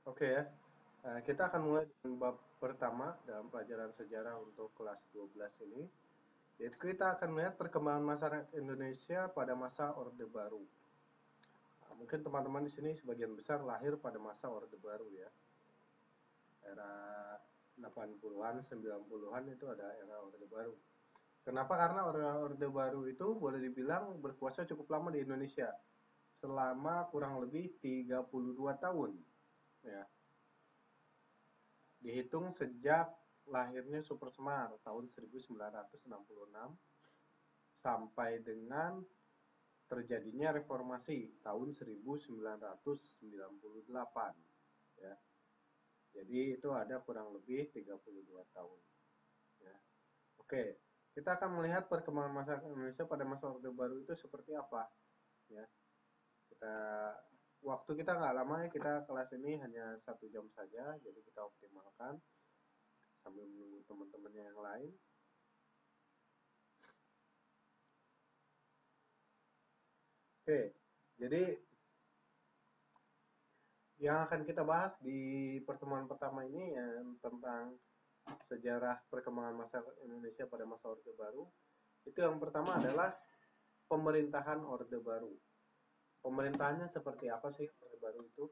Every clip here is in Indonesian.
Oke ya, kita akan mulai dengan bab pertama dalam pelajaran sejarah untuk kelas 12 ini, yaitu kita akan melihat perkembangan masyarakat Indonesia pada masa Orde Baru. Nah, mungkin teman-teman di sini sebagian besar lahir pada masa Orde Baru ya, era 80-an, 90-an itu ada era Orde Baru. Kenapa? Karena Orde Baru itu boleh dibilang berkuasa cukup lama di Indonesia, selama kurang lebih 32 tahun. Ya, dihitung sejak lahirnya Super Semar tahun 1966 sampai dengan terjadinya reformasi tahun 1998 ya. Jadi itu ada kurang lebih 32 tahun ya. Oke, kita akan melihat perkembangan masyarakat Indonesia pada masa Orde Baru itu seperti apa ya. Kita waktu kita nggak lama ya, kita kelas ini hanya 1 jam saja, jadi kita optimalkan sambil menunggu teman-temannya yang lain. Oke, jadi yang akan kita bahas di pertemuan pertama ini yang tentang sejarah perkembangan masyarakat Indonesia pada masa Orde Baru. Itu yang pertama adalah pemerintahan Orde Baru. Pemerintahannya seperti apa sih Orde Baru itu?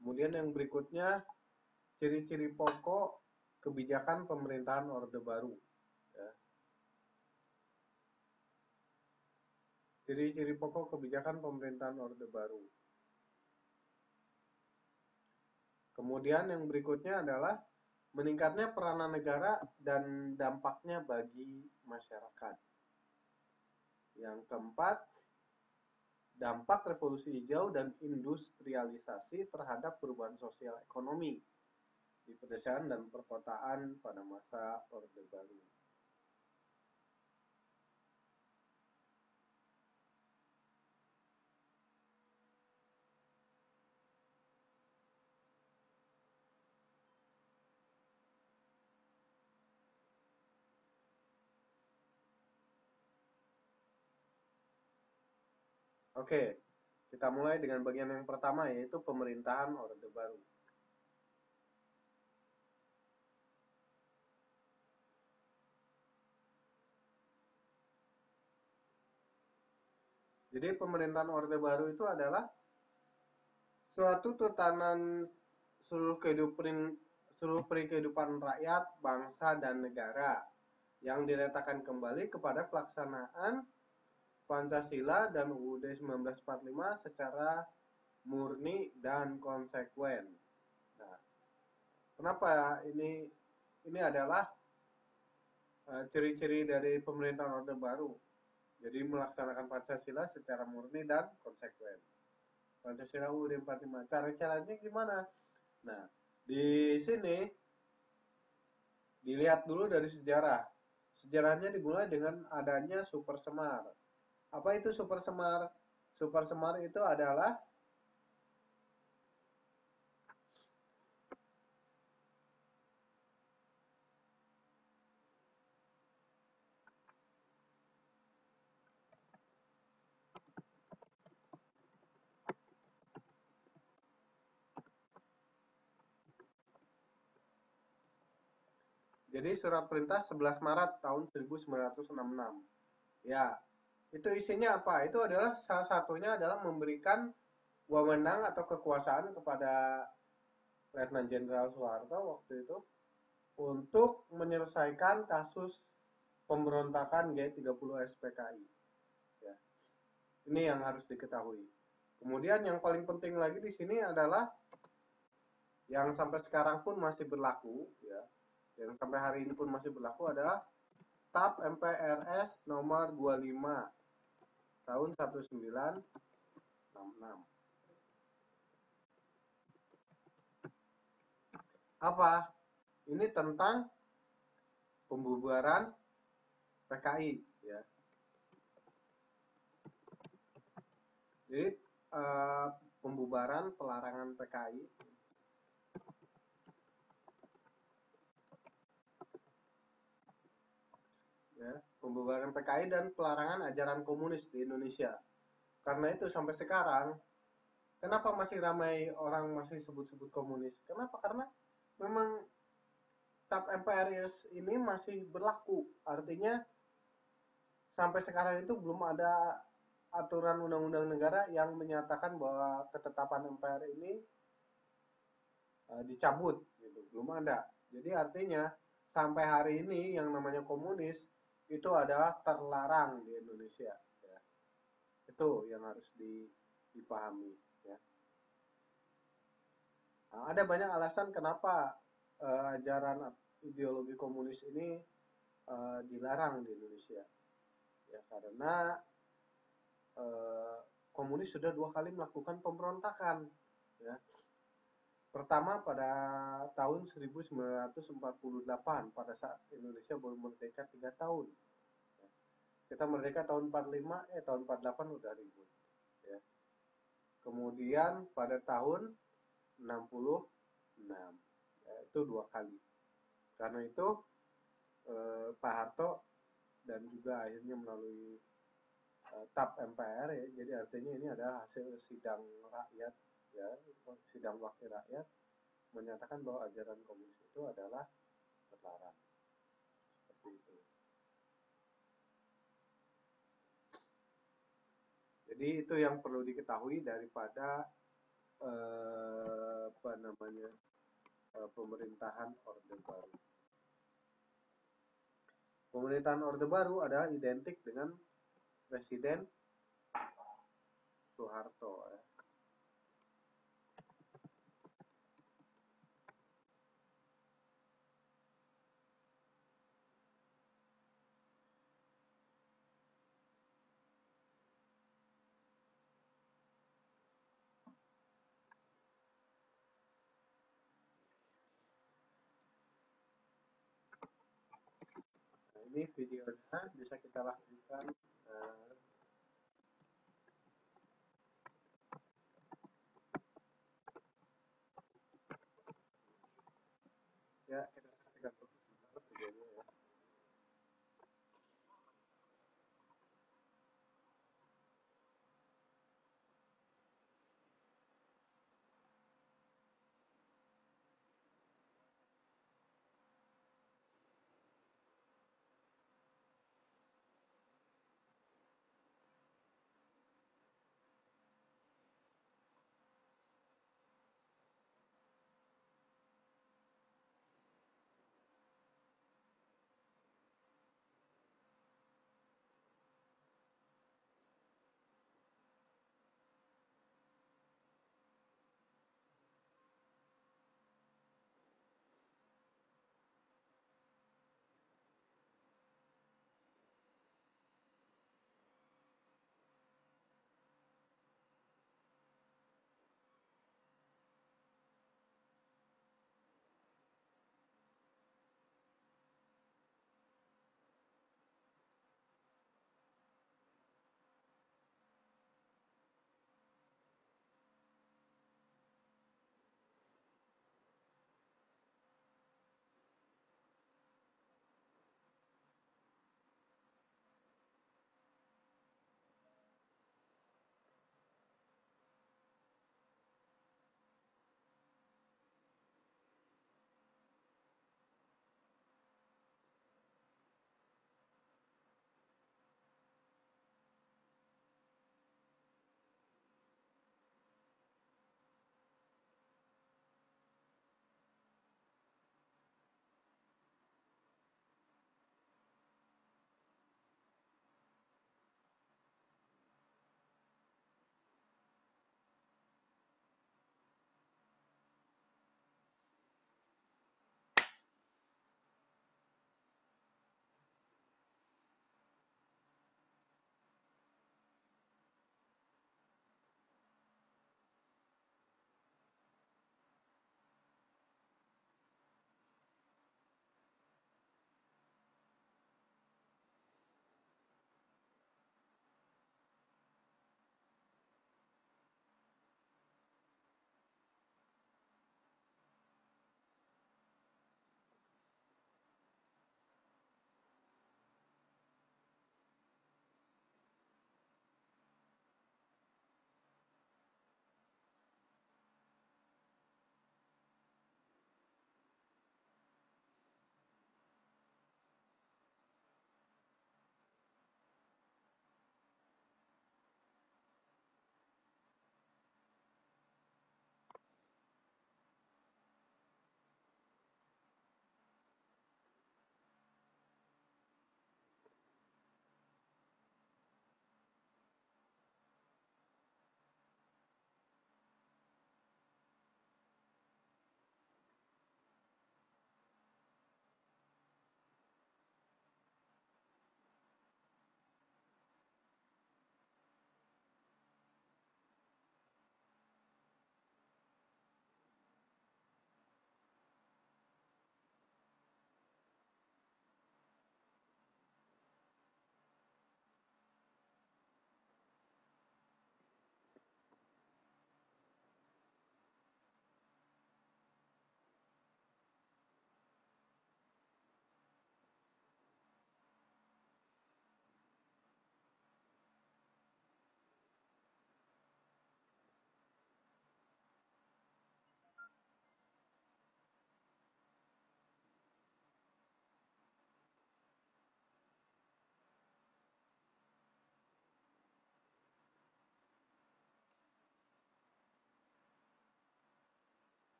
Kemudian yang berikutnya, ciri-ciri pokok kebijakan pemerintahan Orde Baru. Ya. Ciri-ciri pokok kebijakan pemerintahan Orde Baru. Kemudian yang berikutnya adalah meningkatnya peranan negara dan dampaknya bagi masyarakat. Yang keempat, dampak revolusi hijau dan industrialisasi terhadap perubahan sosial ekonomi di pedesaan dan perkotaan pada masa Orde Baru. Oke, kita mulai dengan bagian yang pertama, yaitu pemerintahan Orde Baru. Jadi pemerintahan Orde Baru itu adalah suatu tatanan seluruh kehidupan rakyat, bangsa, dan negara yang diletakkan kembali kepada pelaksanaan Pancasila dan UUD 1945 secara murni dan konsekuen. Nah, kenapa ini adalah ciri-ciri dari pemerintahan Orde Baru? Jadi melaksanakan Pancasila secara murni dan konsekuen. Pancasila UUD 45. Cara-caranya gimana? Nah, di sini dilihat dulu dari sejarah. Sejarahnya dimulai dengan adanya Super Semar. Apa itu Super Semar? Super Semar itu adalah jadi surat perintah 11 Maret tahun 1966. Ya, itu isinya apa? Itu adalah salah satunya adalah memberikan wewenang atau kekuasaan kepada Letnan Jenderal Soeharto waktu itu untuk menyelesaikan kasus pemberontakan G30 SPKI. Ya, ini yang harus diketahui. Kemudian yang paling penting lagi di sini adalah yang sampai sekarang pun masih berlaku, ya, yang sampai hari ini pun masih berlaku adalah TAP MPRS nomor 25 tahun 1966. Apa? Ini tentang pembubaran PKI, ya. Jadi pembubaran pelarangan PKI ya, pembubaran PKI dan pelarangan ajaran komunis di Indonesia. Karena itu sampai sekarang Kenapa masih ramai orang masih sebut-sebut komunis? Kenapa? Karena memang tap MPRS ini masih berlaku. Artinya sampai sekarang itu belum ada aturan undang-undang negara yang menyatakan bahwa ketetapan MPR ini dicabut gitu. Belum ada. Jadi artinya sampai hari ini yang namanya komunis itu adalah terlarang di Indonesia ya. Itu yang harus dipahami ya. Nah, ada banyak alasan kenapa ajaran ideologi komunis ini dilarang di Indonesia. Ya karena komunis sudah 2 kali melakukan pemberontakan. Ya. Pertama pada tahun 1948 pada saat Indonesia baru merdeka 3 tahun. Ya. Kita merdeka tahun 45, tahun 48 udah ribut. Ya. Kemudian pada tahun 66, ya, itu 2 kali. Karena itu Pak Harto dan juga akhirnya melalui TAP MPR ya, jadi artinya ini adalah hasil sidang rakyat ya, sidang wakil rakyat menyatakan bahwa ajaran komunis itu adalah terlarang seperti itu. Jadi itu yang perlu diketahui daripada apa namanya pemerintahan Orde Baru. Pemerintahan Orde Baru adalah identik dengan Presiden Soeharto ya. Nah, ini videonya bisa kita lakukan. Ya kita saksikan dulu sebentar videonya ya.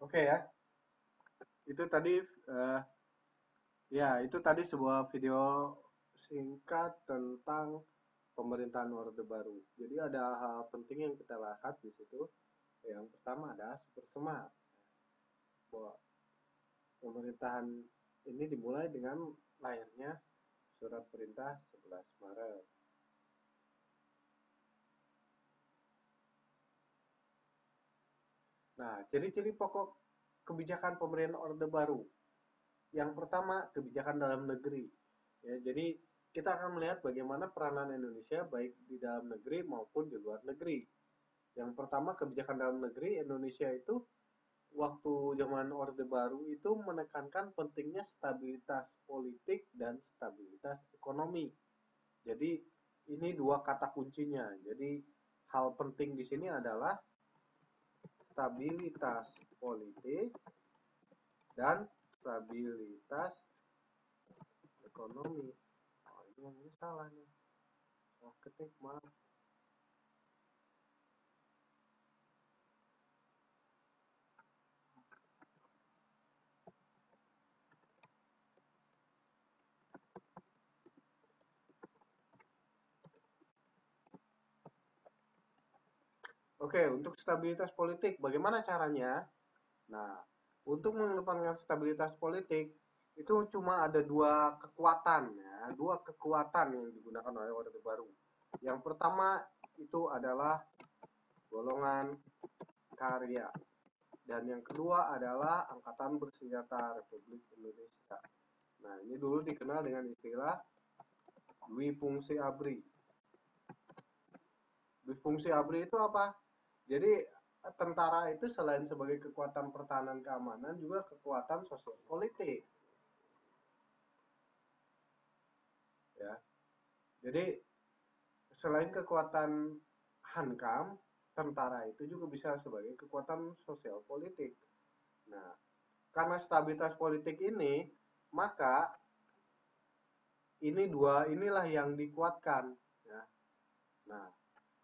Oke ya, itu tadi ya itu tadi sebuah video singkat tentang pemerintahan Orde Baru. Jadi ada hal penting yang kita lihat di situ. Yang pertama ada Super Semar. Bahwa pemerintahan ini dimulai dengan lahirnya Surat Perintah 11 Maret. Nah, ciri-ciri pokok kebijakan pemerintahan Orde Baru. Yang pertama, kebijakan dalam negeri. Ya, jadi kita akan melihat bagaimana peranan Indonesia baik di dalam negeri maupun di luar negeri. Yang pertama, kebijakan dalam negeri Indonesia itu waktu zaman Orde Baru itu menekankan pentingnya stabilitas politik dan stabilitas ekonomi. Jadi ini dua kata kuncinya. Jadi hal penting di sini adalah stabilitas politik dan stabilitas ekonomi. Oh, ini salah nih. Oh, ketik maaf. Oke, untuk stabilitas politik, bagaimana caranya? Nah, untuk mengedepankan stabilitas politik, itu cuma ada dua kekuatan, ya, dua kekuatan yang digunakan oleh Orde Baru. Yang pertama itu adalah golongan karya, dan yang kedua adalah Angkatan Bersenjata Republik Indonesia. Nah, ini dulu dikenal dengan istilah Dwi Fungsi Abri. Dwi Fungsi Abri itu apa? Jadi tentara itu selain sebagai kekuatan pertahanan keamanan juga kekuatan sosial politik, ya. Jadi selain kekuatan hankam, tentara itu juga bisa sebagai kekuatan sosial politik. Nah, karena stabilitas politik ini, maka inilah yang dikuatkan, ya. Nah,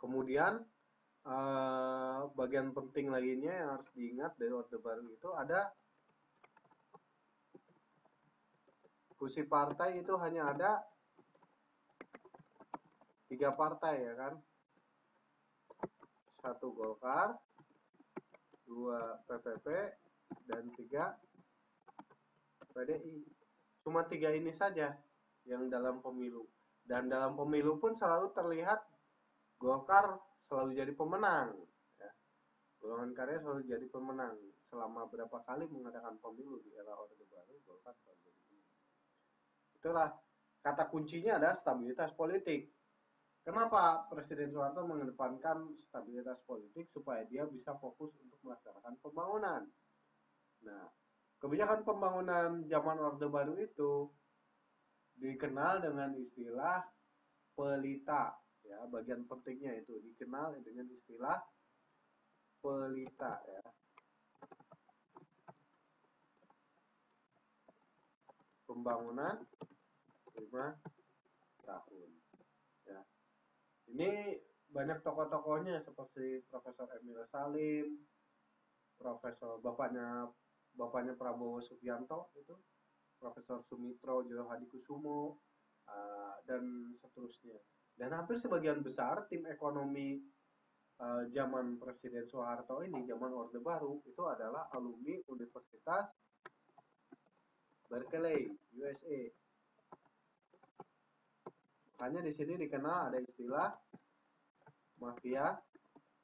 kemudian bagian penting lainnya yang harus diingat dari Orde Baru itu ada kursi partai itu hanya ada 3 partai, ya kan? 1 Golkar, 2 PPP, dan 3 PDI. Cuma 3 ini saja yang dalam pemilu. Dan dalam pemilu pun selalu terlihat Golkar selalu jadi pemenang. Ya. Golongan karya selalu jadi pemenang. Selama berapa kali mengadakan pemilu di era Orde Baru, Golkar selalu jadi pemenang. Itulah kata kuncinya adalah stabilitas politik. Kenapa Presiden Soeharto mengedepankan stabilitas politik supaya dia bisa fokus untuk melaksanakan pembangunan? Nah, kebijakan pembangunan zaman Orde Baru itu dikenal dengan istilah pelita. Ya, bagian pentingnya itu dikenal dengan istilah pelita, ya. Pembangunan 5 tahun. Ya. Ini banyak tokoh-tokohnya seperti Profesor Emil Salim, Profesor bapaknya Prabowo Subianto itu, Profesor Sumitro Djohadikusumo, dan seterusnya. Dan hampir sebagian besar tim ekonomi zaman Presiden Soeharto ini, zaman Orde Baru, itu adalah alumni Universitas Berkeley, USA. Makanya di sini dikenal ada istilah mafia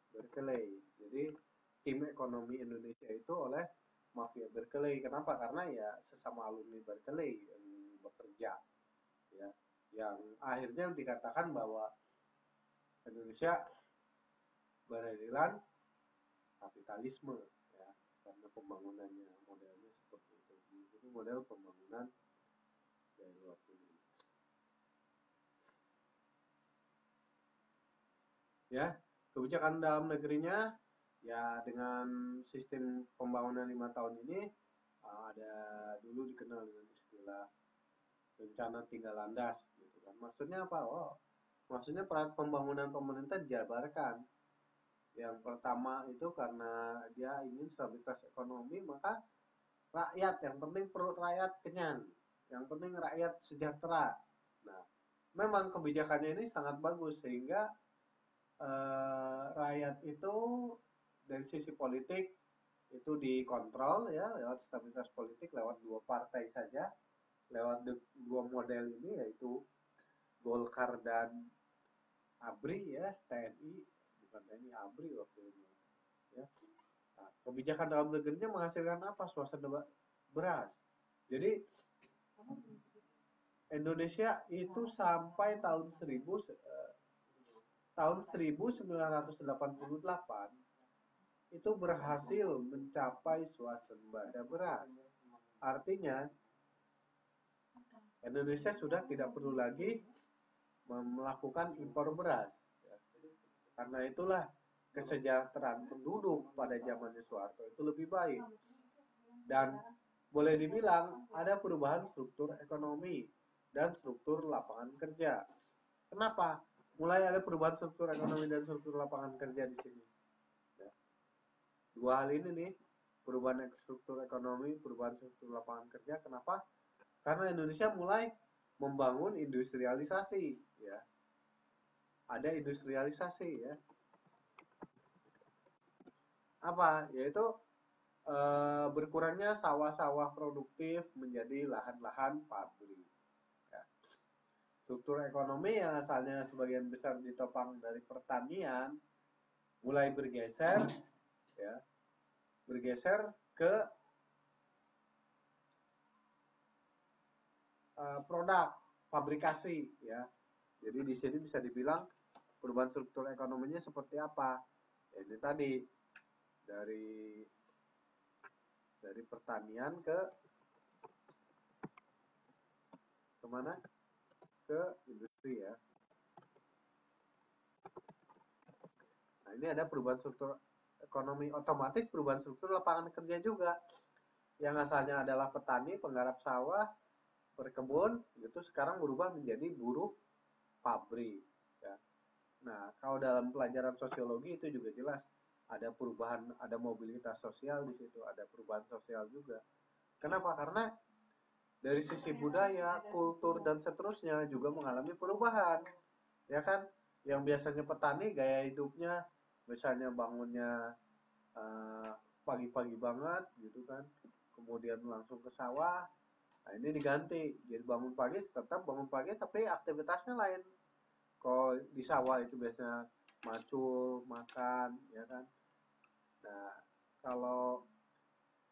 Berkeley. Jadi tim ekonomi Indonesia itu oleh mafia Berkeley. Kenapa? Karena ya sesama alumni Berkeley yang bekerja, ya, yang akhirnya dikatakan bahwa Indonesia beraliran kapitalisme, ya, karena pembangunannya modelnya seperti itu. Ini model pembangunan dari luar negeri. Ya, kebijakan dalam negerinya ya dengan sistem pembangunan 5 tahun ini ada dulu dikenal dengan istilah rencana tinggal landas gitu kan. Maksudnya apa? Oh, maksudnya pembangunan pemerintah dijabarkan, Yang pertama itu karena dia ingin stabilitas ekonomi, maka rakyat, yang penting perut rakyat kenyang, yang penting rakyat sejahtera. Nah, memang kebijakannya ini sangat bagus sehingga rakyat itu dari sisi politik itu dikontrol ya lewat stabilitas politik lewat dua partai saja, lewat dua model ini yaitu Golkar dan ABRI ya, TNI, bukan TNI, ABRI waktu itu ya. Nah, kebijakan dalam negerinya menghasilkan apa? Suasana beras. Jadi Indonesia itu sampai tahun 1988 itu berhasil mencapai swasembada beras. Artinya Indonesia sudah tidak perlu lagi melakukan impor beras. Karena itulah kesejahteraan penduduk pada zamannya Soeharto itu lebih baik. Dan boleh dibilang ada perubahan struktur ekonomi dan struktur lapangan kerja. Kenapa? Mulai ada perubahan struktur ekonomi dan struktur lapangan kerja di sini. Dua hal ini nih, perubahan struktur ekonomi, perubahan struktur lapangan kerja. Kenapa? Karena Indonesia mulai membangun industrialisasi, ya. Ada industrialisasi, ya. Apa? Yaitu berkurangnya sawah-sawah produktif menjadi lahan-lahan pabrik. Ya. Struktur ekonomi yang asalnya sebagian besar ditopang dari pertanian mulai bergeser, ya, bergeser ke produk fabrikasi, ya. Jadi di sini bisa dibilang perubahan struktur ekonominya seperti apa? Ya, ini tadi dari pertanian ke kemana? Ke industri, ya. Nah, ini ada perubahan struktur ekonomi, otomatis perubahan struktur lapangan kerja juga. Yang asalnya adalah petani, penggarap sawah, berkebun, itu sekarang berubah menjadi buruh pabrik. Ya. Nah, kalau dalam pelajaran sosiologi itu juga jelas ada perubahan, ada mobilitas sosial di situ, ada perubahan sosial juga. Kenapa? Karena dari sisi budaya, kultur dan seterusnya juga mengalami perubahan, ya kan? Yang biasanya petani gaya hidupnya, misalnya bangunnya pagi-pagi banget, gitu kan? Kemudian langsung ke sawah. Nah, ini diganti, jadi bangun pagi tetap bangun pagi, tapi aktivitasnya lain. Kalau di sawah itu biasanya macul, makan, ya kan. Nah, kalau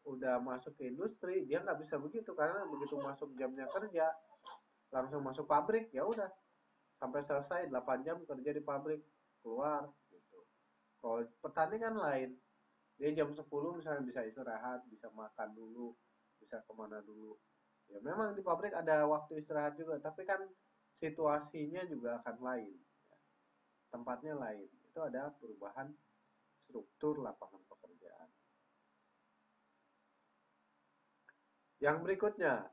udah masuk ke industri, dia nggak bisa begitu karena begitu masuk jamnya kerja, langsung masuk pabrik, ya udah sampai selesai 8 jam kerja di pabrik, keluar gitu. Kalau petani kan lain, dia jam 10 misalnya bisa istirahat, bisa makan dulu, bisa kemana dulu. Ya memang di pabrik ada waktu istirahat juga, tapi kan situasinya juga akan lain, tempatnya lain. Itu ada perubahan struktur lapangan pekerjaan. Yang berikutnya,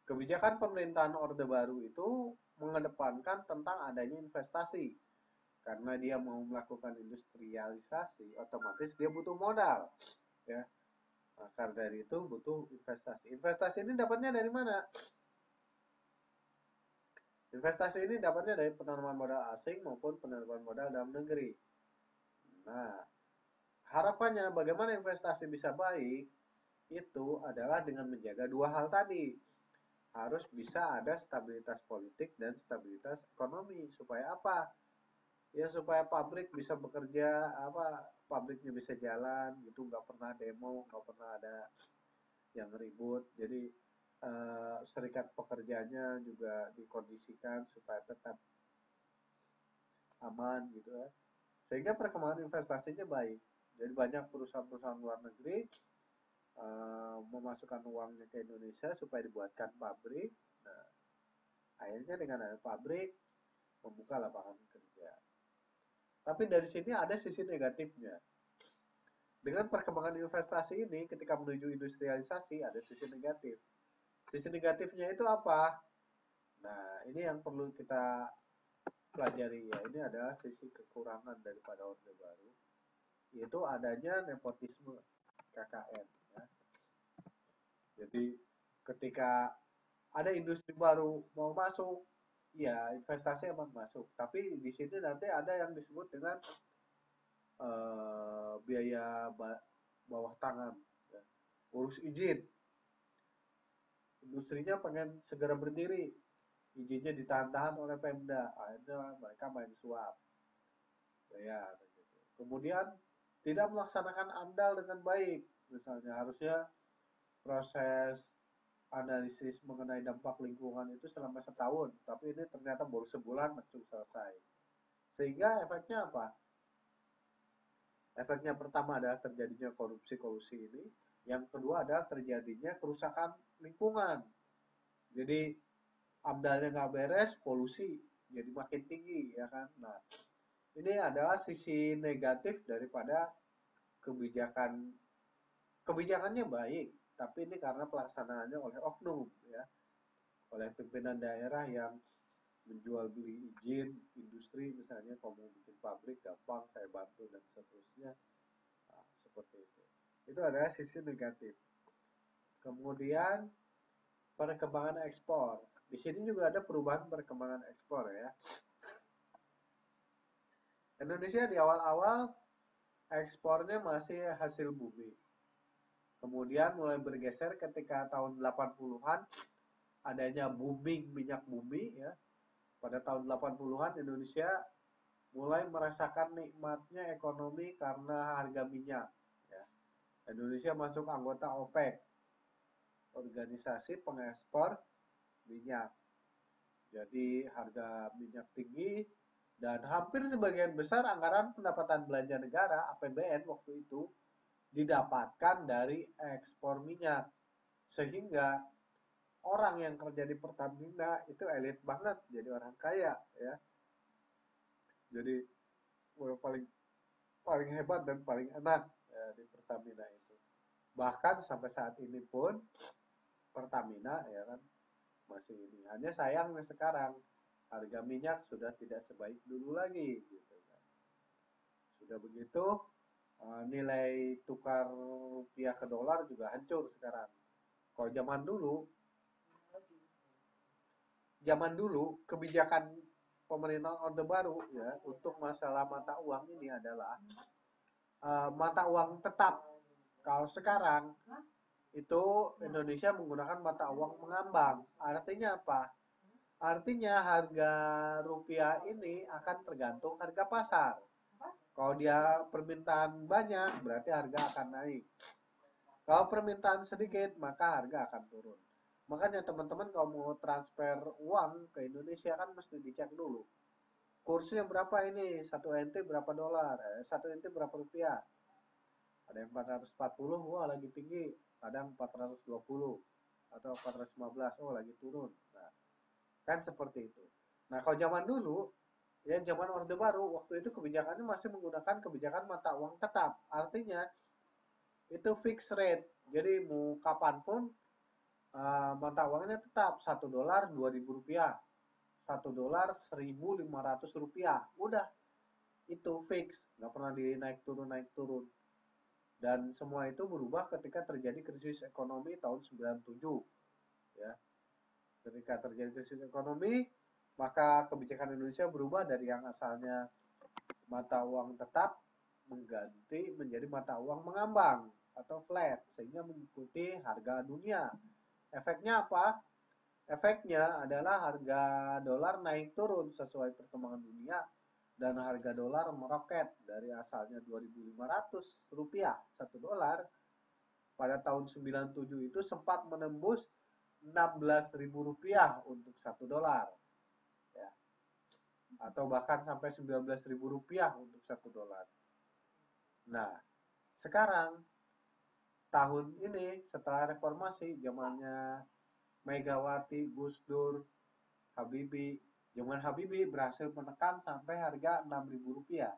kebijakan pemerintahan Orde Baru itu mengedepankan tentang adanya investasi. Karena dia mau melakukan industrialisasi, otomatis dia butuh modal. Ya. Maka dari itu butuh investasi. Investasi ini dapatnya dari mana? Investasi ini dapatnya dari penanaman modal asing maupun penanaman modal dalam negeri. Nah, harapannya bagaimana investasi bisa baik itu adalah dengan menjaga dua hal tadi. Harus bisa ada stabilitas politik dan stabilitas ekonomi. Supaya apa? Ya supaya pabrik bisa bekerja, pabriknya bisa jalan gitu, nggak pernah demo, nggak pernah ada yang ribut. Jadi serikat pekerjanya juga dikondisikan supaya tetap aman gitu ya. Sehingga perkembangan investasinya baik. Jadi banyak perusahaan-perusahaan luar negeri memasukkan uangnya ke Indonesia supaya dibuatkan pabrik. Nah, akhirnya dengan ada pabrik membuka lapangan kerja. Tapi dari sini ada sisi negatifnya. Dengan perkembangan investasi ini, ketika menuju industrialisasi, ada sisi negatif. Sisi negatifnya itu apa? Nah, ini yang perlu kita pelajari ya, ini adalah sisi kekurangan daripada Orde Baru, yaitu adanya nepotisme KKN ya. Jadi ketika ada industri baru mau masuk, ya investasi emang masuk, tapi di sini nanti ada yang disebut dengan biaya bawah tangan ya. Urus izin, industrinya pengen segera berdiri, izinnya ditahan-tahan oleh Pemda, akhirnya mereka main suap bayar gitu. Kemudian tidak melaksanakan AMDAL dengan baik, misalnya harusnya proses analisis mengenai dampak lingkungan itu selama setahun, tapi ini ternyata baru sebulan langsung selesai. Sehingga efeknya apa? Efeknya pertama adalah terjadinya korupsi-kolusi ini, yang kedua adalah terjadinya kerusakan lingkungan. Jadi AMDALnya nggak beres, polusi jadi makin tinggi, ya kan? Nah, ini adalah sisi negatif daripada kebijakan. Kebijakannya baik, tapi ini karena pelaksanaannya oleh oknum, ya, oleh pimpinan daerah yang menjual beli izin industri, misalnya kalau mau bikin pabrik gampang saya bantu dan seterusnya. Nah, seperti itu adalah sisi negatif. Kemudian perkembangan ekspor, di sini juga ada perubahan perkembangan ekspor ya. Indonesia di awal-awal ekspornya masih hasil bumi, kemudian mulai bergeser ketika tahun 80-an adanya booming minyak bumi ya. Pada tahun 80-an Indonesia mulai merasakan nikmatnya ekonomi karena harga minyak. Ya. Indonesia masuk anggota OPEC, organisasi pengekspor minyak. Jadi harga minyak tinggi dan hampir sebagian besar anggaran pendapatan belanja negara APBN waktu itu didapatkan dari ekspor minyak. Sehingga orang yang kerja di Pertamina itu elit banget, jadi orang kaya ya. Jadi paling paling hebat dan paling enak ya, di Pertamina itu. Bahkan sampai saat ini pun Pertamina ya kan masih ini. Hanya sayangnya sekarang harga minyak sudah tidak sebaik dulu lagi gitu kan. Sudah begitu nilai tukar rupiah ke dolar juga hancur sekarang. Kalau zaman dulu kebijakan pemerintahan Orde Baru ya untuk masalah mata uang ini adalah mata uang tetap. Kalau sekarang itu Indonesia menggunakan mata uang mengambang. Artinya apa? Artinya harga rupiah ini akan tergantung harga pasar. Kalau dia permintaan banyak, berarti harga akan naik. Kalau permintaan sedikit, maka harga akan turun. Makanya teman-teman kalau mau transfer uang ke Indonesia kan mesti dicek dulu. Kursnya berapa ini? 1 NT berapa dolar? 1 NT berapa rupiah? Ada yang 440, wah lagi tinggi. Kadang 420 atau 415, oh lagi turun. Nah, kan seperti itu. Nah, kalau zaman dulu, ya zaman Orde Baru, waktu itu kebijakannya masih menggunakan kebijakan mata uang tetap. Artinya, itu fixed rate. Jadi, mau kapanpun, mata uangnya tetap. $1 2.000, $1 1.500 rupiah. Udah, itu fix. Nggak pernah naik turun. Dan semua itu berubah ketika terjadi krisis ekonomi tahun 97. Ya. Ketika terjadi krisis ekonomi, maka kebijakan Indonesia berubah dari yang asalnya mata uang tetap mengganti menjadi mata uang mengambang atau flat sehingga mengikuti harga dunia. Efeknya apa? Efeknya adalah harga dolar naik turun sesuai perkembangan dunia dan harga dolar meroket dari asalnya 2.500 rupiah $1 pada tahun 97 itu sempat menembus 16.000 rupiah untuk $1 ya, atau bahkan sampai 19.000 rupiah untuk $1. Nah, sekarang tahun ini setelah reformasi zamannya Megawati, Gus Dur, Habibie, zaman Habibie berhasil menekan sampai harga 6.000 rupiah.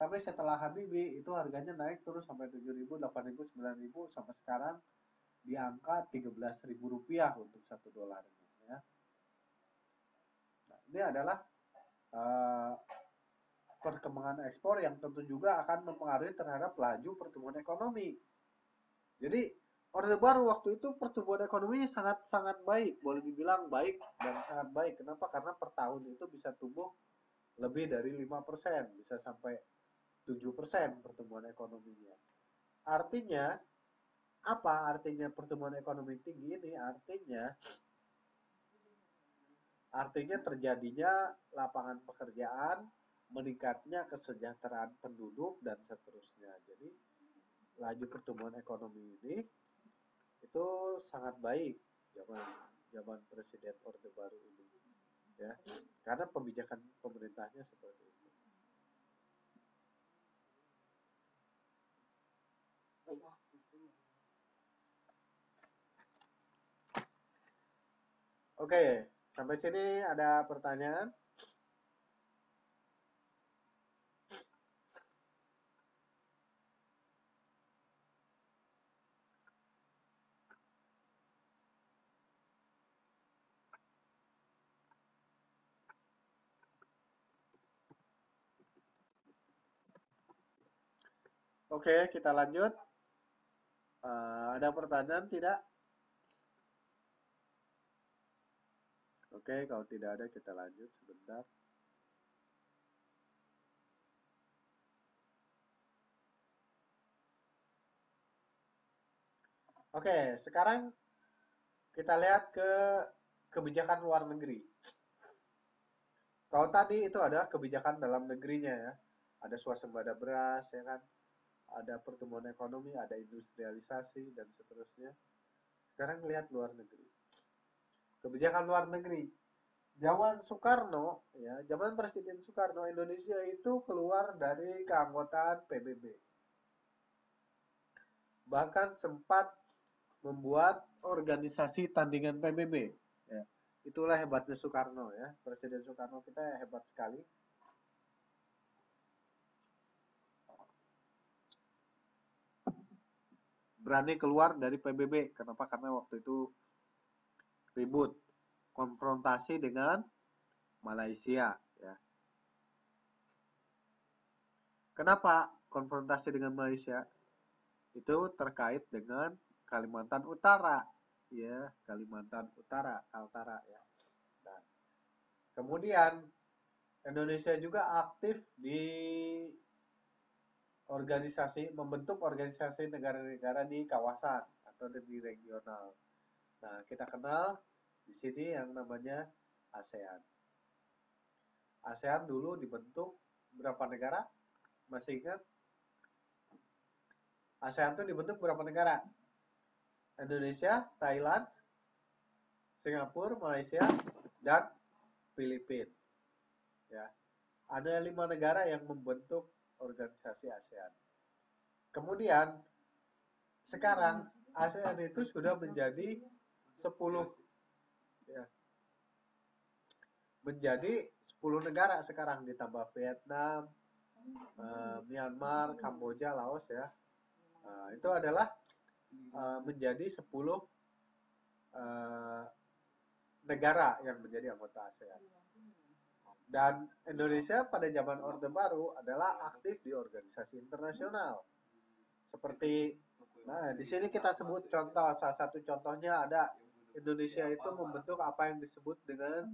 Tapi setelah Habibie itu harganya naik terus sampai 7.000, 8.000, 9.000 sampai sekarang di angka 13.000 rupiah untuk $1 ya. Nah, ini adalah uh, perkembangan ekspor yang tentu juga akan mempengaruhi terhadap laju pertumbuhan ekonomi. Jadi Orde Baru waktu itu pertumbuhan ekonominya sangat baik, boleh dibilang baik dan sangat baik. Kenapa? Karena per tahun itu bisa tumbuh lebih dari 5%, bisa sampai 7% pertumbuhan ekonominya. Artinya, apa artinya pertumbuhan ekonomi tinggi ini? Artinya terjadinya lapangan pekerjaan, meningkatnya kesejahteraan penduduk, dan seterusnya. Jadi, laju pertumbuhan ekonomi ini itu sangat baik zaman Presiden Orde Baru ini, ya, karena kebijakan pemerintahnya seperti itu. Oke, sampai sini ada pertanyaan? Oke, kita lanjut. Ada pertanyaan tidak? Oke, kalau tidak ada kita lanjut sebentar. Oke, sekarang kita lihat ke kebijakan luar negeri. Kalau tadi itu ada kebijakan dalam negerinya, ya. Ada swasembada beras, ya kan? Ada pertumbuhan ekonomi, ada industrialisasi, dan seterusnya. Sekarang lihat luar negeri. Kebijakan luar negeri. Zaman Soekarno, ya, zaman Presiden Soekarno, Indonesia itu keluar dari keanggotaan PBB. Bahkan sempat membuat organisasi tandingan PBB. Ya. Itulah hebatnya Soekarno, ya. Presiden Soekarno kita hebat sekali. Berani keluar dari PBB. Kenapa? Karena waktu itu ribut, konfrontasi dengan Malaysia, ya. Kenapa konfrontasi dengan Malaysia? Itu terkait dengan Kalimantan Utara, ya, Kalimantan Utara, Kaltara, ya. Nah, kemudian Indonesia juga aktif di membentuk organisasi negara-negara di kawasan atau di regional. Nah, kita kenal di sini yang namanya ASEAN. ASEAN dulu dibentuk berapa negara? Masih ingat? ASEAN itu dibentuk berapa negara? Indonesia, Thailand, Singapura, Malaysia, dan Filipina. Ya, ada 5 negara yang membentuk organisasi ASEAN. Kemudian sekarang ASEAN itu sudah menjadi 10, ya, menjadi 10 negara sekarang, ditambah Vietnam, Myanmar, Kamboja, Laos, ya. Itu adalah menjadi 10 negara yang menjadi anggota ASEAN. Dan Indonesia pada zaman Orde Baru adalah aktif di organisasi internasional. Seperti, nah, di sini kita sebut contoh, salah satu contohnya ada Indonesia itu membentuk apa yang disebut dengan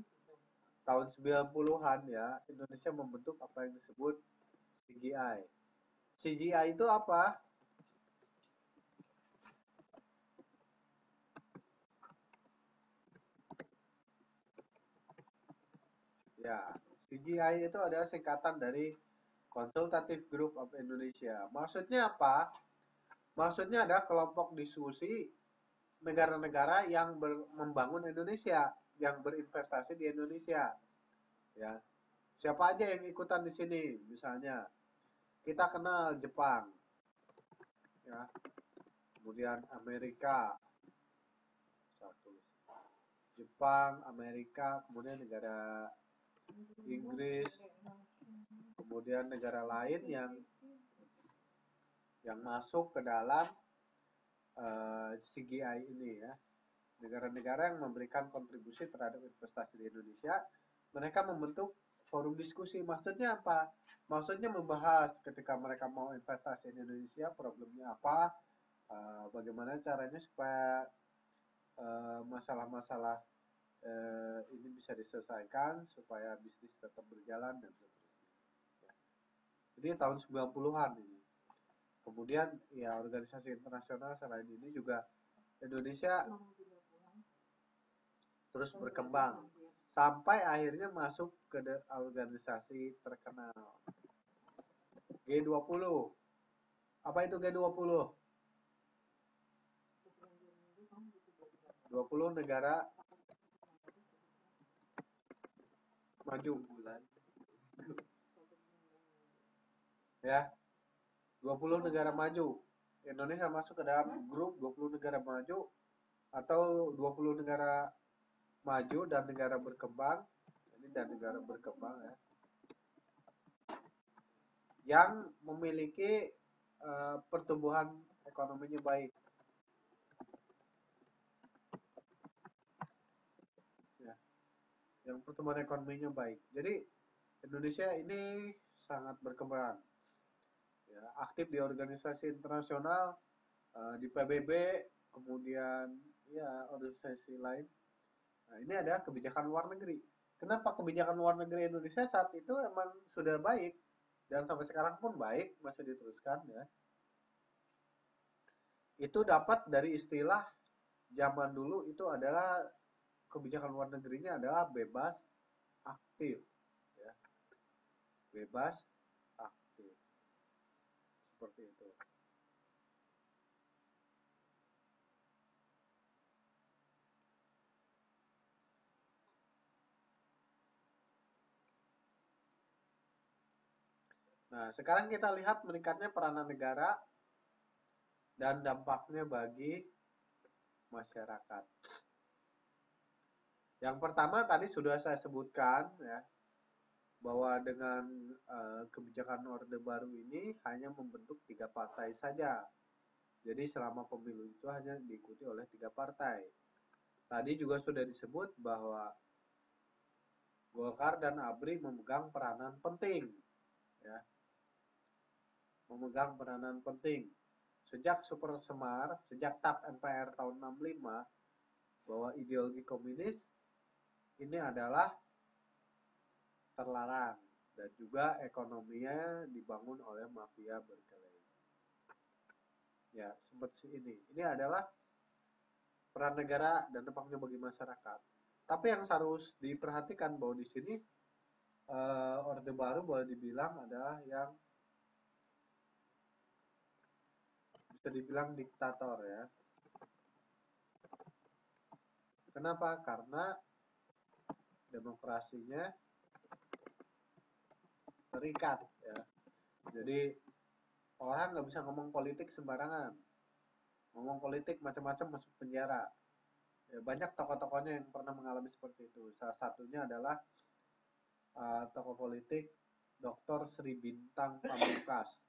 tahun 90-an, ya. Indonesia membentuk apa yang disebut CGI. CGI itu apa? Ya, CGI itu adalah singkatan dari Consultative Group of Indonesia. Maksudnya apa? Maksudnya ada kelompok diskusi negara-negara yang membangun Indonesia, yang berinvestasi di Indonesia. Ya, siapa aja yang ikutan di sini? Misalnya, kita kenal Jepang, ya, kemudian Amerika, Jepang, Amerika, kemudian negara Inggris, kemudian negara lain yang masuk ke dalam CGI ini, ya. Negara-negara yang memberikan kontribusi terhadap investasi di Indonesia, mereka membentuk forum diskusi. Maksudnya apa? Maksudnya membahas ketika mereka mau investasi di Indonesia, problemnya apa, bagaimana caranya supaya masalah-masalah ini bisa diselesaikan supaya bisnis tetap berjalan dan seterusnya. Ya. Jadi tahun 90-an ini. Kemudian ya organisasi internasional selain ini juga Indonesia terus berkembang sampai akhirnya masuk ke organisasi terkenal G20. Apa itu G20? 20 negara maju. Ya, 20 negara maju. Indonesia masuk ke dalam grup 20 negara maju atau 20 negara maju dan negara berkembang. Ini dan negara berkembang ya. Yang memiliki pertumbuhan ekonominya baik. Ya. Yang pertumbuhan ekonominya baik. Jadi Indonesia ini sangat berkembang. Ya, aktif di organisasi internasional, di PBB, kemudian ya organisasi lain. Nah, ini ada kebijakan luar negeri. Kenapa kebijakan luar negeri Indonesia saat itu emang sudah baik dan sampai sekarang pun baik, masih diteruskan ya. Itu dapat dari istilah zaman dulu itu adalah kebijakan luar negerinya adalah bebas aktif ya. Bebas aktif. Seperti itu. Nah, sekarang kita lihat meningkatnya peranan negara dan dampaknya bagi masyarakat. Yang pertama tadi sudah saya sebutkan ya, bahwa dengan kebijakan Orde Baru ini hanya membentuk 3 partai saja. Jadi selama pemilu itu hanya diikuti oleh 3 partai. Tadi juga sudah disebut bahwa Golkar dan ABRI memegang peranan penting. Ya. Memegang peranan penting. Sejak Super Semar, sejak TAP MPR tahun 65, bahwa ideologi komunis ini adalah terlarang dan juga ekonominya dibangun oleh mafia berkelahi. Ya, seperti ini. Ini adalah peran negara dan dampaknya bagi masyarakat. Tapi yang harus diperhatikan bahwa di sini Orde Baru boleh dibilang adalah yang bisa dibilang diktator ya. Kenapa? Karena demokrasinya terikat ya. Jadi orang nggak bisa ngomong politik sembarangan. Ngomong politik macam-macam masuk penjara. Ya, banyak tokoh-tokohnya yang pernah mengalami seperti itu. Salah satunya adalah tokoh politik Dr. Sri Bintang Pamungkas.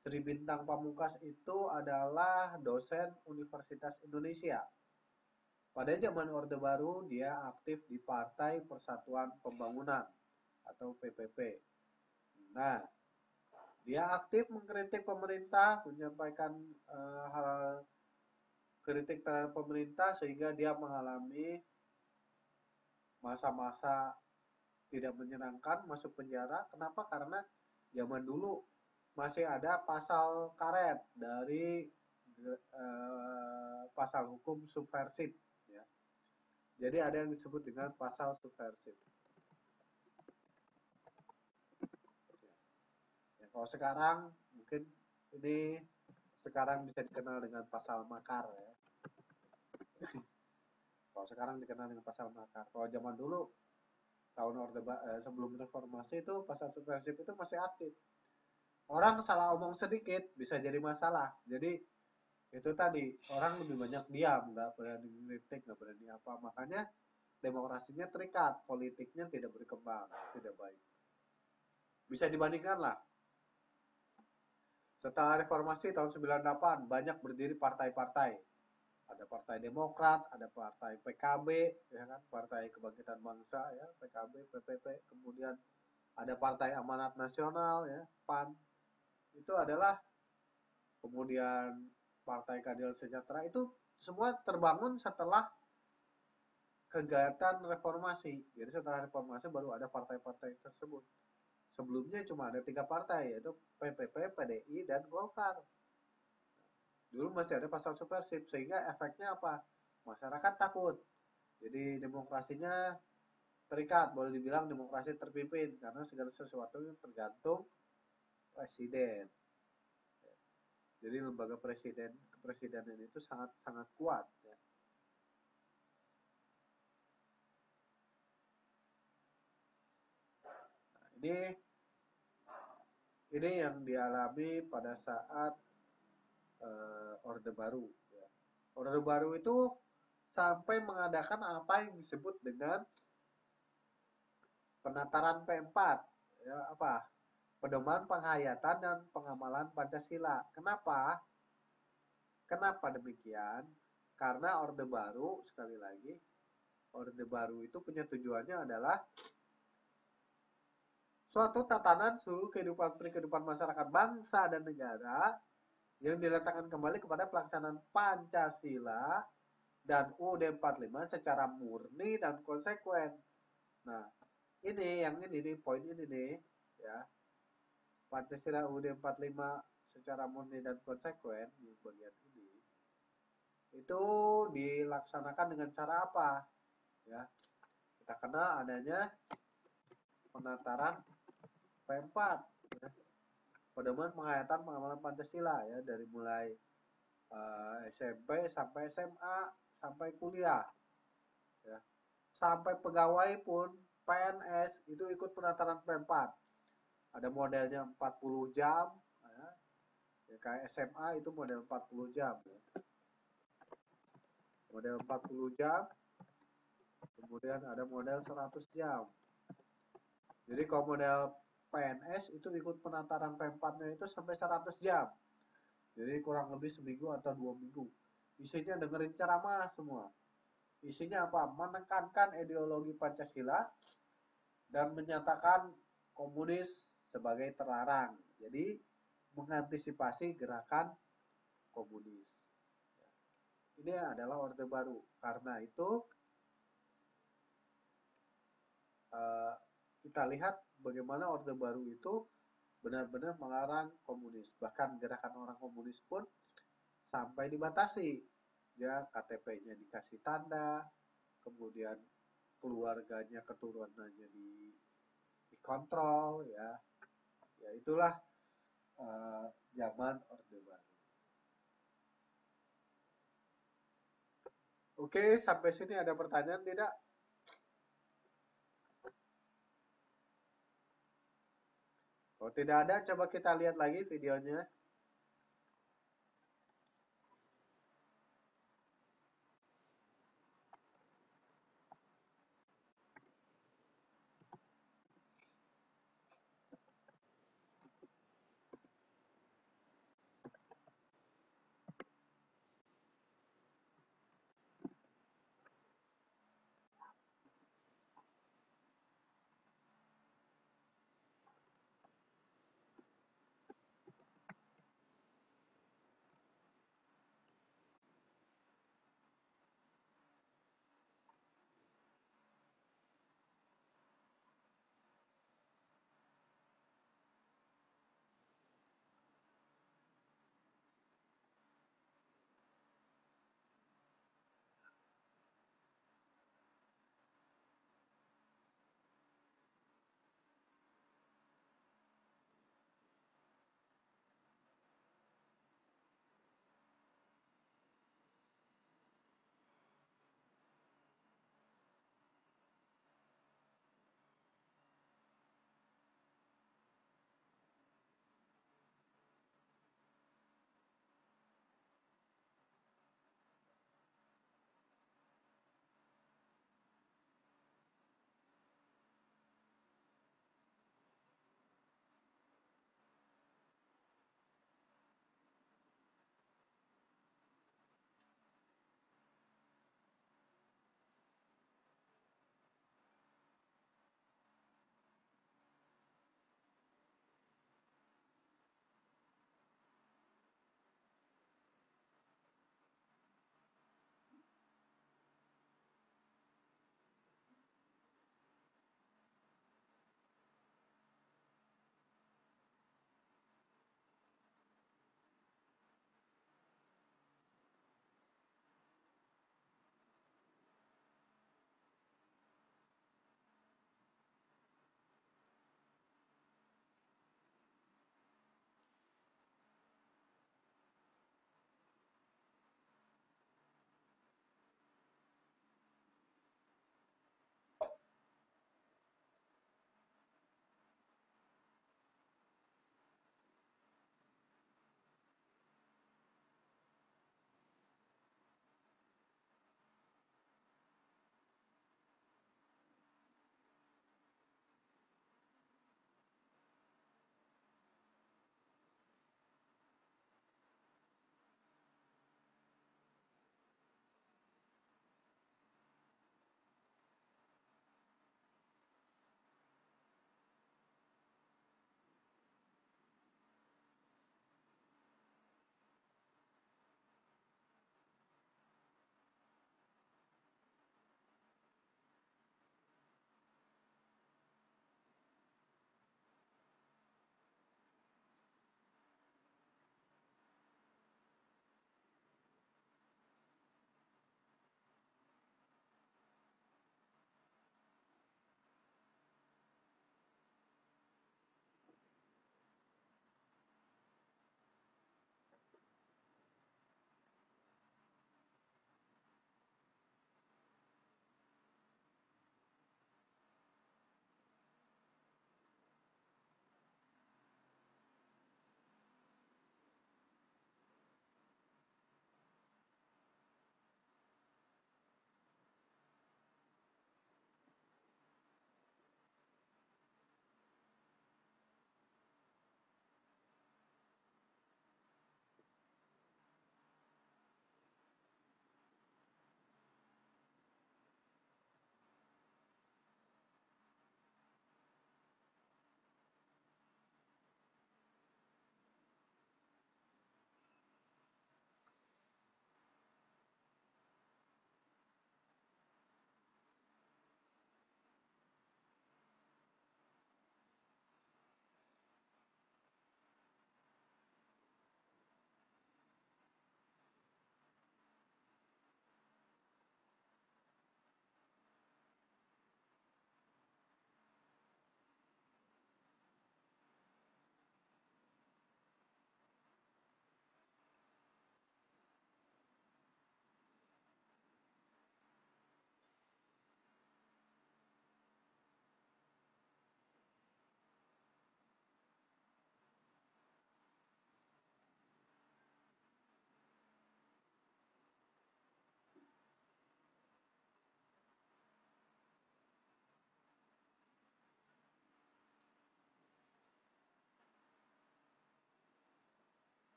Sri Bintang Pamungkas itu adalah dosen Universitas Indonesia. Pada zaman Orde Baru, dia aktif di Partai Persatuan Pembangunan atau PPP. Nah, dia aktif mengkritik pemerintah, menyampaikan hal kritik terhadap pemerintah sehingga dia mengalami masa-masa tidak menyenangkan, masuk penjara. Kenapa? Karena zaman dulu masih ada pasal karet dari pasal hukum subversif. Ya. Jadi ada yang disebut dengan pasal subversif. Ya, kalau sekarang mungkin ini sekarang bisa dikenal dengan pasal makar ya. Kalau sekarang dikenal dengan pasal makar. Kalau zaman dulu tahun sebelum reformasi itu pasal subversif itu masih aktif. Orang salah omong sedikit bisa jadi masalah. Jadi itu tadi orang lebih banyak diam, nggak berani kritik, nggak berani apa. Makanya demokrasinya terikat, politiknya tidak berkembang, tidak baik. Bisa dibandingkan lah. Setelah reformasi tahun 98 banyak berdiri partai-partai. Ada Partai Demokrat, ada Partai PKB, ya kan, Partai Kebangkitan Bangsa, ya, PKB, PPP, kemudian ada Partai Amanat Nasional ya, PAN. Itu adalah kemudian Partai Keadilan Sejahtera itu semua terbangun setelah kegiatan reformasi. Jadi setelah reformasi baru ada partai-partai tersebut. Sebelumnya cuma ada 3 partai, yaitu PPP, PDI, dan Golkar. Dulu masih ada pasal supersip, sehingga efeknya apa? Masyarakat takut. Jadi demokrasinya terikat, boleh dibilang demokrasi terpimpin, karena segala sesuatu tergantung presiden. Jadi lembaga kepresidenan itu sangat sangat kuat. Ya. Nah, ini yang dialami pada saat Orde Baru. Ya. Orde Baru itu sampai mengadakan apa yang disebut dengan penataran P4. Ya, apa? Pedoman penghayatan dan pengamalan Pancasila. Kenapa? Kenapa demikian? Karena Orde Baru, sekali lagi, Orde Baru itu punya tujuannya adalah suatu tatanan seluruh kehidupan masyarakat bangsa dan negara yang diletakkan kembali kepada pelaksanaan Pancasila dan UUD 45 secara murni dan konsekuen. Nah, ini nih, poin ini nih, ya. Pancasila UUD 45 secara murni dan konsekuen di bagian ini itu dilaksanakan dengan cara apa? Ya, kita kenal adanya penataran P4, ya. Pedoman penghayatan pengamalan Pancasila ya dari mulai SMP sampai SMA sampai kuliah ya. Sampai pegawai pun PNS itu ikut penataran P4. Ada modelnya 40 jam ya. Ya, kayak SMA itu model 40 jam ya. Model 40 jam, kemudian ada model 100 jam. Jadi kalau model PNS itu ikut penataran P4-nya itu sampai 100 jam. Jadi kurang lebih seminggu atau 2 minggu. Isinya dengerin ceramah semua. Isinya apa? Menekankan ideologi Pancasila dan menyatakan komunis sebagai terlarang. Jadi mengantisipasi gerakan komunis. Ini adalah Orde Baru. Karena itu kita lihat bagaimana Orde Baru itu benar-benar melarang komunis. Bahkan gerakan orang komunis pun sampai dibatasi. Ya, KTP-nya dikasih tanda, kemudian keluarganya, keturunannya dikontrol, ya. Ya itulah zaman Orde Baru. Oke, sampai sini ada pertanyaan tidak? Kalau tidak ada, coba kita lihat lagi videonya.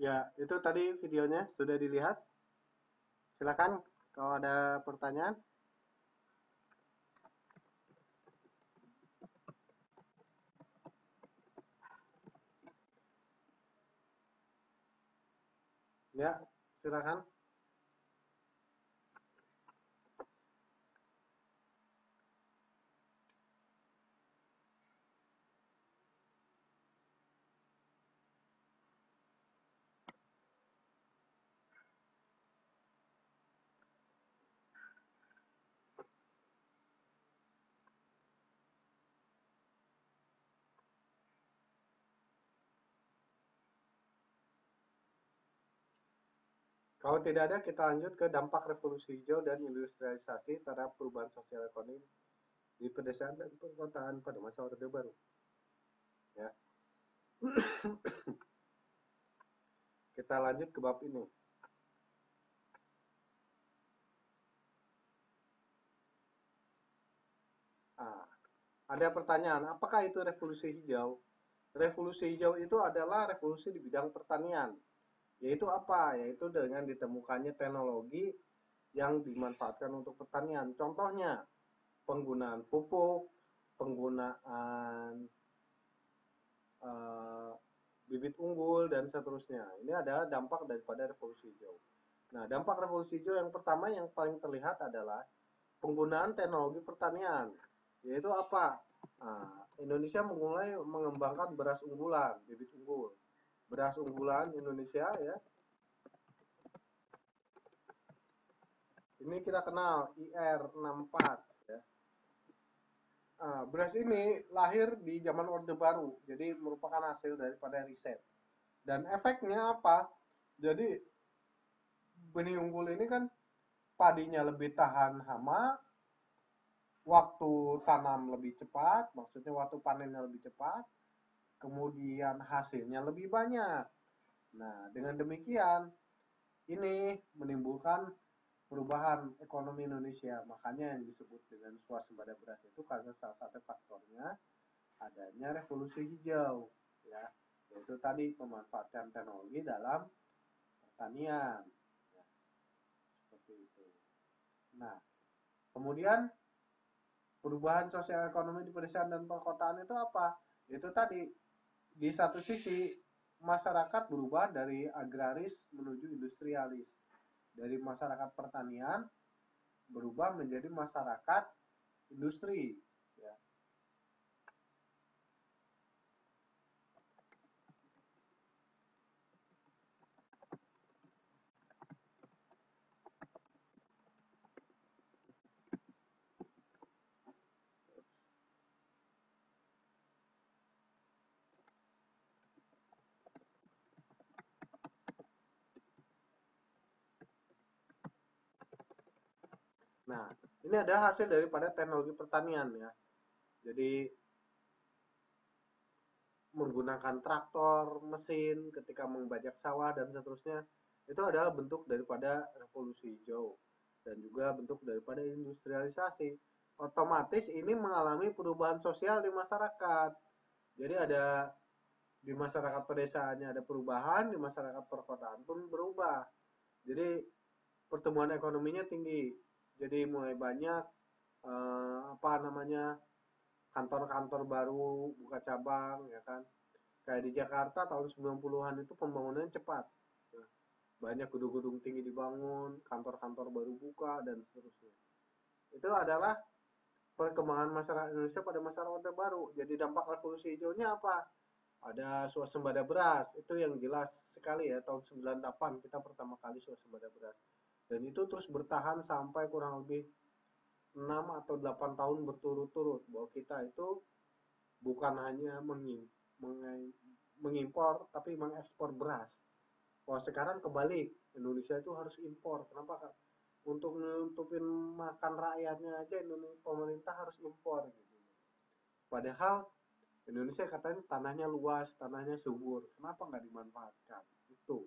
Ya, itu tadi videonya sudah dilihat. Silakan kalau ada pertanyaan. Ya, silakan. Kalau tidak ada, kita lanjut ke dampak revolusi hijau dan industrialisasi terhadap perubahan sosial ekonomi di pedesaan dan perkotaan pada masa Orde Baru. Ya, kita lanjut ke bab ini. Ah, ada pertanyaan, apakah itu revolusi hijau? Revolusi hijau itu adalah revolusi di bidang pertanian. Yaitu apa? Yaitu dengan ditemukannya teknologi yang dimanfaatkan untuk pertanian. Contohnya, penggunaan pupuk, penggunaan uh, bibit unggul, dan seterusnya. Ini adalah dampak daripada revolusi hijau. Nah, dampak revolusi hijau yang pertama yang paling terlihat adalah penggunaan teknologi pertanian. Yaitu apa? Nah, Indonesia mulai mengembangkan beras unggulan, bibit unggul. Beras unggulan Indonesia ya. Ini kita kenal IR64 ya. Nah, beras ini lahir di zaman Orde Baru, jadi merupakan hasil daripada riset. Dan efeknya apa? Jadi benih unggul ini kan padinya lebih tahan hama, waktu tanam lebih cepat, maksudnya waktu panennya lebih cepat, kemudian hasilnya lebih banyak. Nah, dengan demikian ini menimbulkan perubahan ekonomi Indonesia. Makanya yang disebut dengan swasembada beras itu karena salah satu faktornya adanya revolusi hijau, ya, yaitu tadi memanfaatkan teknologi dalam pertanian, ya, seperti itu. Nah, kemudian perubahan sosial ekonomi di pedesaan dan perkotaan itu apa? Itu tadi, di satu sisi masyarakat berubah dari agraris menuju industrialis, dari masyarakat pertanian berubah menjadi masyarakat industri, ya. Nah, ini adalah hasil daripada teknologi pertanian ya. Jadi menggunakan traktor, mesin ketika membajak sawah dan seterusnya, itu adalah bentuk daripada revolusi hijau dan juga bentuk daripada industrialisasi. Otomatis ini mengalami perubahan sosial di masyarakat. Jadi ada di masyarakat pedesaannya ada perubahan, di masyarakat perkotaan pun berubah. Jadi pertumbuhan ekonominya tinggi. Jadi mulai banyak apa namanya kantor-kantor baru buka cabang ya kan. Kayak di Jakarta tahun 90-an itu pembangunannya cepat. Banyak gedung-gedung tinggi dibangun, kantor-kantor baru buka dan seterusnya. Itu adalah perkembangan masyarakat Indonesia pada masa Orde Baru. Jadi dampak revolusi hijaunya apa? Ada swasembada beras, itu yang jelas sekali ya, tahun 98 kita pertama kali swasembada beras. Dan itu terus bertahan sampai kurang lebih 6 atau 8 tahun berturut-turut, bahwa kita itu bukan hanya mengimpor tapi mengekspor beras. Wah, sekarang kebalik, Indonesia itu harus impor. Kenapa? Untuk nutupin makan rakyatnya aja pemerintah harus impor gitu. Padahal Indonesia katanya tanahnya luas, tanahnya subur. Kenapa nggak dimanfaatkan? Itu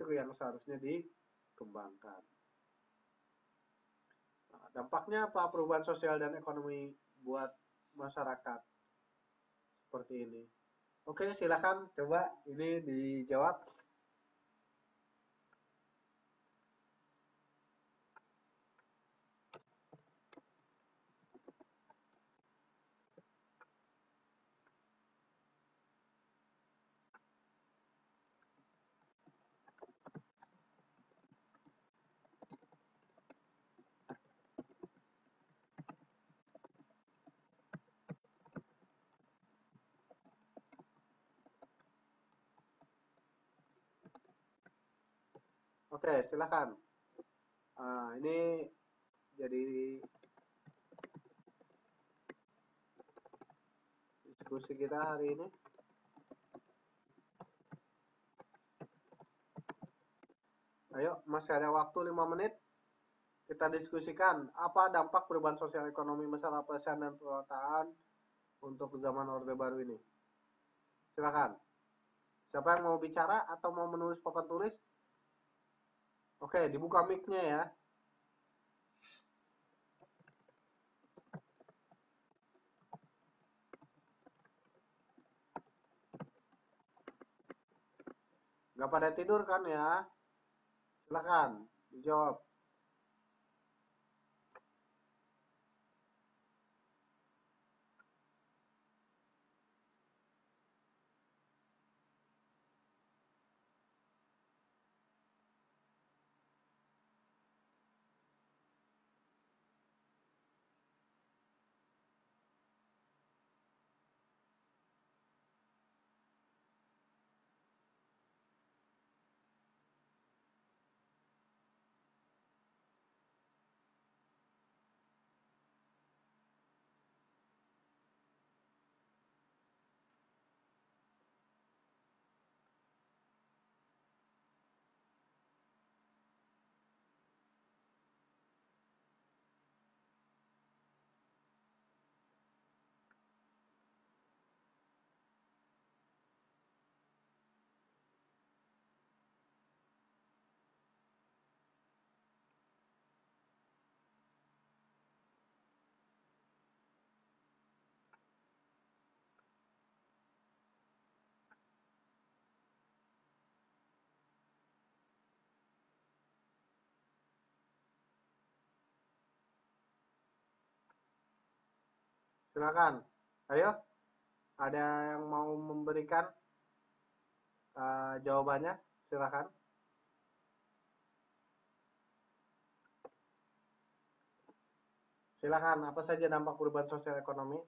yang seharusnya dikembangkan. Nah, dampaknya apa perubahan sosial dan ekonomi buat masyarakat seperti ini? Oke, silakan coba ini dijawab. Oke, silakan. Ini jadi diskusi kita hari ini. Ayo, masih ada waktu 5 menit. Kita diskusikan apa dampak perubahan sosial ekonomi masalah pelesaan dan pewartaan untuk zaman Orde Baru ini. Silakan. Siapa yang mau bicara atau mau menulis papan tulis? Oke, dibuka mic-nya ya. Nggak pada tidur kan ya? Silakan, dijawab. Silakan. Ayo, ada yang mau memberikan jawabannya? Silakan. Silakan, apa saja dampak perubahan sosial ekonomi?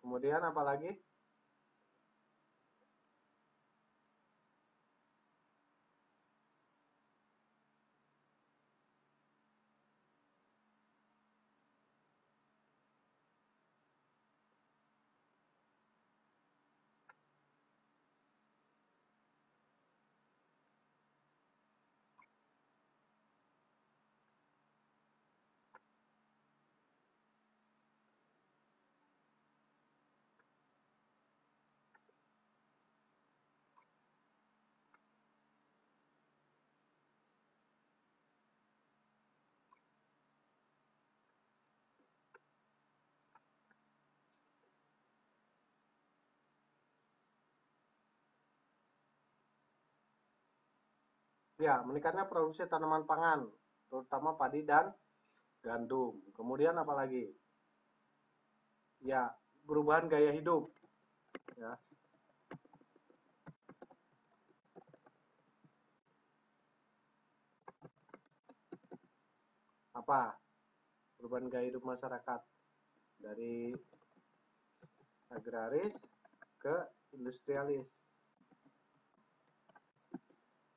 Kemudian apa lagi? Ya, meningkatnya produksi tanaman pangan, terutama padi dan gandum. Kemudian apa lagi? Ya, perubahan gaya hidup. Ya, apa? Perubahan gaya hidup masyarakat dari agraris ke industrialis.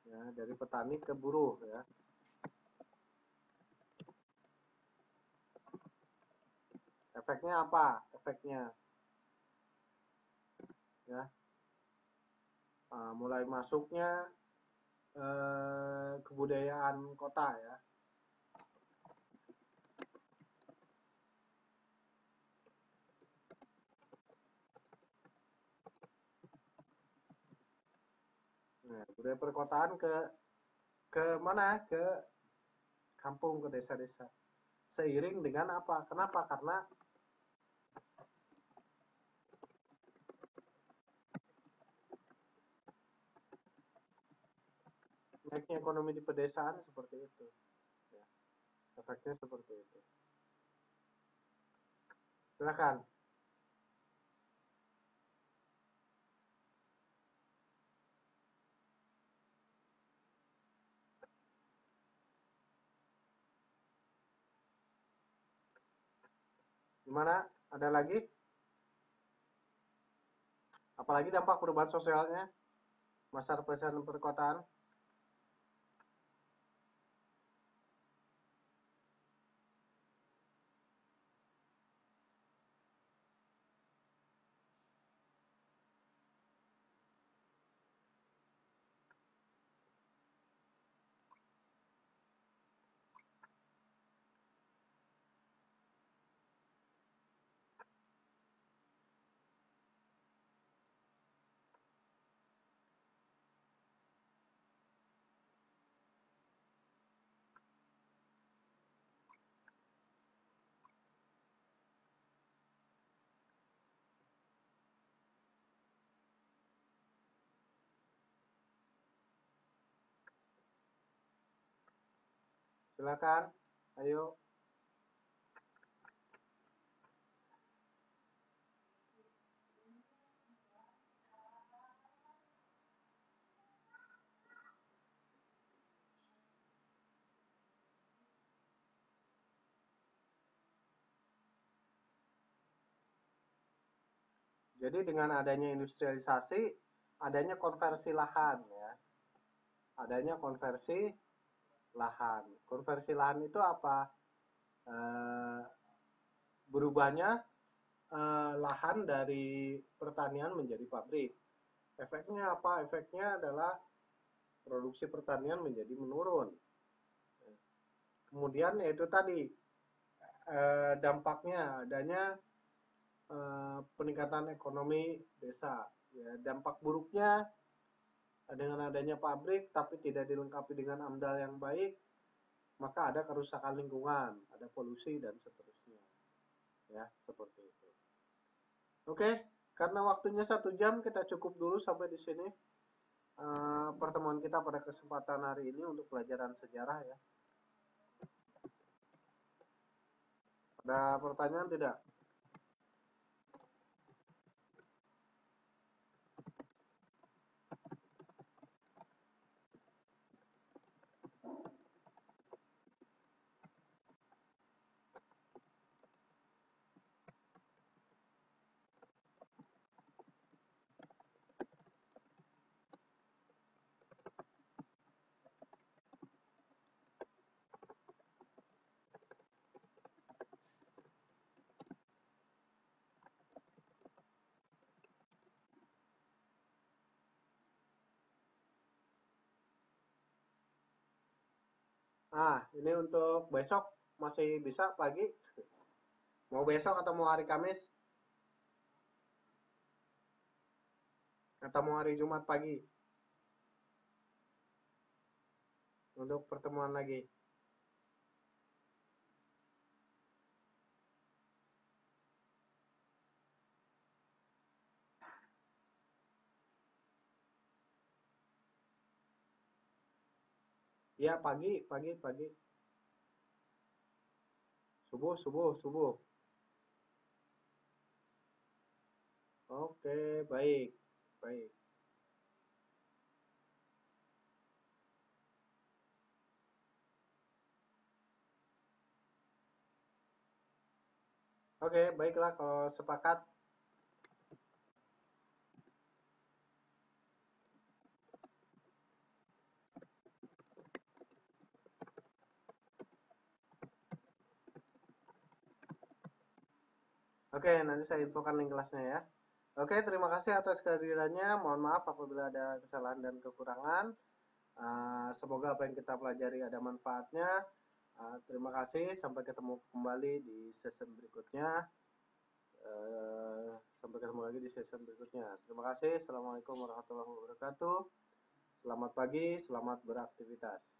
Ya, dari petani ke buruh ya. Efeknya apa? Efeknya ya, mulai masuknya kebudayaan kota ya. Nah, budaya perkotaan ke mana? Ke kampung, ke desa-desa. Seiring dengan apa? Kenapa? Karena naiknya ekonomi di pedesaan seperti itu. Ya, efeknya seperti itu. Silakan. Gimana? Ada lagi? Apalagi dampak perubahan sosialnya, masyarakat pedesaan perkotaan. Silakan. Ayo. Jadi dengan adanya industrialisasi, adanya konversi lahan ya. Adanya konversi lahan. Konversi lahan itu apa? Berubahnya lahan dari pertanian menjadi pabrik. Efeknya apa? Efeknya adalah produksi pertanian menjadi menurun. Kemudian yaitu tadi dampaknya adanya peningkatan ekonomi desa. Ya, dampak buruknya dengan adanya pabrik tapi tidak dilengkapi dengan AMDAL yang baik, maka ada kerusakan lingkungan, ada polusi dan seterusnya. Ya, seperti itu. Oke, karena waktunya 1 jam, kita cukup dulu sampai di sini pertemuan kita pada kesempatan hari ini untuk pelajaran sejarah ya. Ada pertanyaan tidak? Ini untuk besok masih bisa pagi? Mau besok atau mau hari Kamis? Atau mau hari Jumat pagi? Untuk pertemuan lagi. Iya, pagi, pagi, pagi. Subuh, subuh, subuh. Oke, baik. Baik. Oke, baiklah kalau sepakat. Oke, nanti saya infokan link kelasnya ya. Oke, terima kasih atas kehadirannya. Mohon maaf apabila ada kesalahan dan kekurangan. Semoga apa yang kita pelajari ada manfaatnya. Terima kasih. Sampai ketemu kembali di session berikutnya. Sampai ketemu lagi di session berikutnya. Terima kasih. Assalamualaikum warahmatullahi wabarakatuh. Selamat pagi, selamat beraktivitas.